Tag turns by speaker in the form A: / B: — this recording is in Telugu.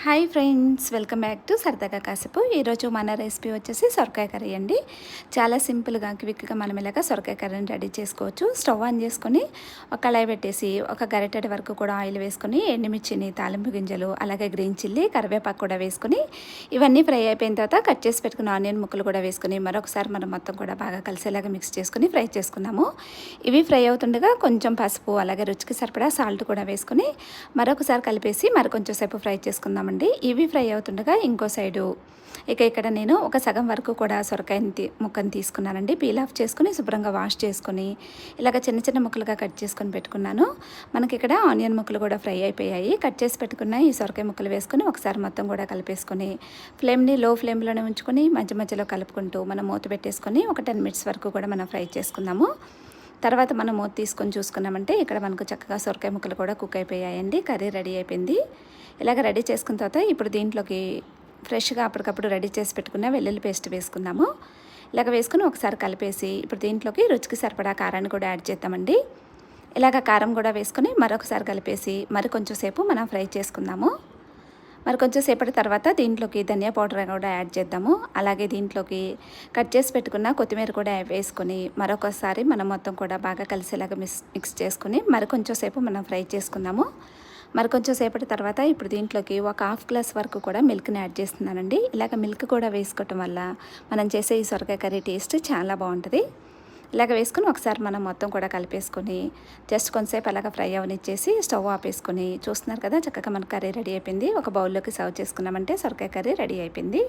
A: Hi friends, welcome back to సరదాగా కాసేపు. ఈరోజు మన రెసిపీ వచ్చేసి సొరకాయ కర్రీ అండి. చాలా సింపుల్గా క్విక్గా మనం ఇలాగ సొరకాయ కర్రీని రెడీ చేసుకోవచ్చు. స్టవ్ ఆన్ చేసుకొని ఒక కళాయి పెట్టేసి ఒక గరిటెడి వరకు కూడా ఆయిల్ వేసుకొని ఎండుమిర్చిని, తాలింపు గింజలు, అలాగే గ్రీన్ చిల్లీ, కరివేపాకు కూడా వేసుకొని ఇవన్నీ ఫ్రై అయిపోయిన తర్వాత కట్ చేసి పెట్టుకున్న ఆనియన్ ముక్కలు కూడా వేసుకొని మరొకసారి మనం మొత్తం కూడా బాగా కలిసేలాగా మిక్స్ చేసుకొని ఫ్రై చేసుకున్నాము. ఇవి ఫ్రై అవుతుండగా కొంచెం పసుపు, అలాగే రుచికి సరిపడా సాల్ట్ కూడా వేసుకొని మరొకసారి కలిపేసి కొంచెం సేపు ఫ్రై చేసుకుందాం. ఇవి ఫ్రై అవుతుండగా ఇంకో సైడు ఇక్కడ నేను ఒక సగం వరకు కూడా సొరకాయ ముక్కను తీసుకున్నానండి. పీల్ ఆఫ్ చేసుకుని శుభ్రంగా వాష్ చేసుకొని ఇలాగ చిన్న చిన్న ముక్కలుగా కట్ చేసుకొని పెట్టుకున్నాను. మనకి ఇక్కడ ఆనియన్ ముక్కలు కూడా ఫ్రై అయిపోయాయి. కట్ చేసి పెట్టుకున్న ఈ సొరకాయ ముక్కలు వేసుకొని ఒకసారి మొత్తం కూడా కలిపేసుకొని ఫ్లేమ్ని లో ఫ్లేమ్లోనే ఉంచుకొని మధ్య మధ్యలో కలుపుకుంటూ మనం మూత పెట్టేసుకొని ఒక 10 మినిట్స్ వరకు కూడా మనం ఫ్రై చేసుకుందాము. తర్వాత మనం మూత తీసుకొని చూసుకున్నామంటే ఇక్కడ మనకు చక్కగా సొరకాయ ముక్కలు కూడా కుక్ అయిపోయాయండి. కర్రీ రెడీ అయిపోయింది. ఇలాగ రెడీ చేసుకున్న తర్వాత ఇప్పుడు దీంట్లోకి ఫ్రెష్గా అప్పటికప్పుడు రెడీ చేసి పెట్టుకున్న వెల్లుల్లి పేస్ట్ వేసుకుందాము. ఇలాగ వేసుకుని ఒకసారి కలిపేసి ఇప్పుడు దీంట్లోకి రుచికి సరిపడా కారాన్ని కూడా యాడ్ చేద్దామండి. ఇలాగ కారం కూడా వేసుకొని మరొకసారి కలిపేసి కొంచెం సేపు మనం ఫ్రై చేసుకుందాము. కొంచెం సేపటి తర్వాత దీంట్లోకి ధనియా పౌడర్ కూడా యాడ్ చేద్దాము. అలాగే దీంట్లోకి కట్ చేసి పెట్టుకున్న కొత్తిమీర కూడా వేసుకొని మరొకసారి మనం మొత్తం కూడా బాగా కలిసేలాగా మిక్స్ చేసుకుని కొంచెం సేపు మనం ఫ్రై చేసుకుందాము. కొంచెం సేపటి తర్వాత ఇప్పుడు దీంట్లోకి ఒక హాఫ్ గ్లాస్ వరకు కూడా మిల్క్ని యాడ్ చేస్తున్నానండి. ఇలాగ మిల్క్ కూడా వేసుకోవటం వల్ల మనం చేసే ఈ సొరకాయ కర్రీ టేస్ట్ చాలా బాగుంటుంది. ఇలాగ వేసుకొని ఒకసారి మనం మొత్తం కూడా కలిపేసుకొని జస్ట్ కొంతసేపు అలాగ ఫ్రై అవనిచ్చేసి స్టవ్ ఆపేసుకొని చూస్తున్నారు కదా, చక్కగా మన కర్రీ రెడీ అయిపోయింది. ఒక బౌల్లోకి సర్వ్ చేసుకున్నామంటే సొరకాయ కర్రీ రెడీ అయిపోయింది.